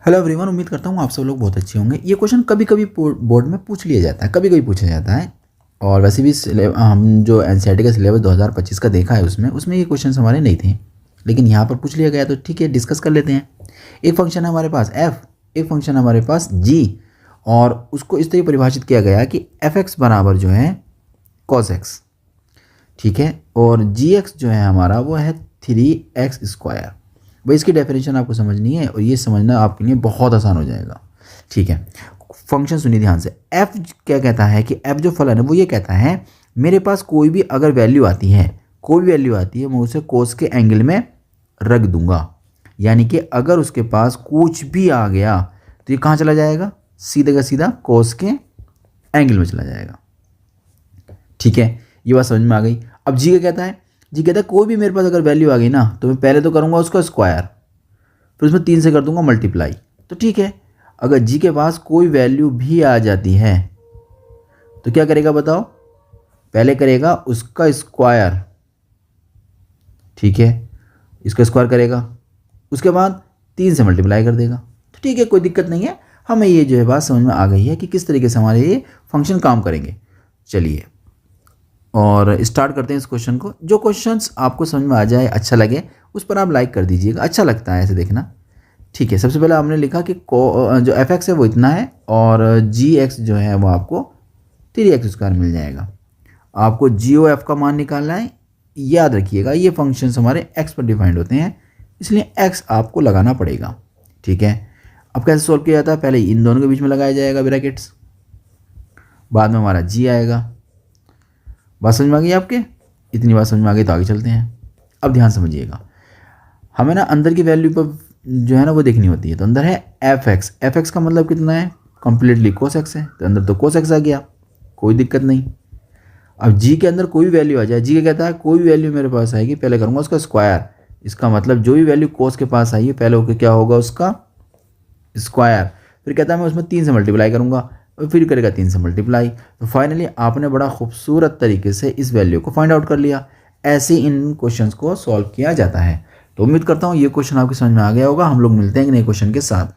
Hello everyone, उम्मीद करता हूँ आप सब लोग बहुत अच्छे होंगे। ये क्वेश्चन कभी कभी बोर्ड में पूछ लिया जाता है, कभी कभी पूछा जाता है। और वैसे भी हम जो एनसीईआरटी का सिलेबस 2025 का देखा है उसमें ये क्वेश्चन हमारे नहीं थे, लेकिन यहाँ पर पूछ लिया गया तो ठीक है, डिस्कस कर लेते हैं। एक फंक्शन है हमारे पास एफ, एक फंक्शन है हमारे पास जी, और उसको इस तरह परिभाषित किया गया कि एफ एक्स बराबर जो है कॉस एक्स, ठीक है, और जी एक्स जो है हमारा वो है 3x²। भाई इसकी डेफिनेशन आपको समझनी है और ये समझना आपके लिए बहुत आसान हो जाएगा, ठीक है। फंक्शन सुनिए ध्यान से। f क्या कहता है कि f जो फलन है वो ये कहता है मेरे पास कोई भी अगर वैल्यू आती है, कोई भी वैल्यू आती है, मैं उसे कोस के एंगल में रख दूंगा। यानी कि अगर उसके पास कुछ भी आ गया तो ये कहाँ चला जाएगा, सीधे का सीधा कोस के एंगल में चला जाएगा, ठीक है। ये बात समझ में आ गई। अब जी क्या कहता है, जी कहता है कोई भी मेरे पास अगर वैल्यू आ गई ना तो मैं पहले तो करूँगा उसका स्क्वायर, फिर उसमें 3 से कर दूंगा मल्टीप्लाई। तो ठीक है, अगर जी के पास कोई वैल्यू भी आ जाती है तो क्या करेगा बताओ, पहले करेगा उसका स्क्वायर, ठीक है, इसका स्क्वायर करेगा, उसके बाद 3 से मल्टीप्लाई कर देगा। तो ठीक है, कोई दिक्कत नहीं है, हमें ये जो है बात समझ में आ गई है कि किस तरीके से हमारे ये फंक्शन काम करेंगे। चलिए और स्टार्ट करते हैं इस क्वेश्चन को। जो क्वेश्चंस आपको समझ में आ जाए, अच्छा लगे, उस पर आप लाइक कर दीजिएगा, अच्छा लगता है ऐसे देखना, ठीक है। सबसे पहले हमने लिखा कि जो एफ एक्स है वो इतना है और जी एक्स जो है वो आपको 3x² मिल जाएगा। आपको जी ओ एफ का मान निकालना है, याद रखिएगा ये फंक्शंस हमारे एक्स पर डिफाइंड होते हैं, इसलिए एक्स आपको लगाना पड़ेगा, ठीक है। अब कैसे सॉल्व किया जाता है, पहले इन दोनों के बीच में लगाया जाएगा ब्रैकेट्स, बाद में हमारा जी आएगा। बात समझ में आ गई आपके? इतनी बात समझ में आ गई तो आगे चलते हैं। अब ध्यान समझिएगा, हमें ना अंदर की वैल्यू पर जो है ना वो देखनी होती है। तो अंदर है एफ एक्स, एफ एक्स का मतलब कितना है, कंप्लीटली कोस एक्स है, तो अंदर तो कोस एक्स आ गया, कोई दिक्कत नहीं। अब जी के अंदर कोई भी वैल्यू आ जाए, जी क्या कहता है कोई भी वैल्यू मेरे पास आएगी पहले करूँगा उसका स्क्वायर, इसका मतलब जो भी वैल्यू कोस के पास आई है पहले होकर क्या होगा उसका स्क्वायर, फिर कहता है मैं उसमें 3 से मल्टीप्लाई करूँगा, और फिर करेगा 3 से मल्टीप्लाई। तो फाइनली आपने बड़ा खूबसूरत तरीके से इस वैल्यू को फाइंड आउट कर लिया। ऐसे इन क्वेश्चंस को सॉल्व किया जाता है। तो उम्मीद करता हूँ ये क्वेश्चन आपकी समझ में आ गया होगा। हम लोग मिलते हैं एक नए क्वेश्चन के साथ।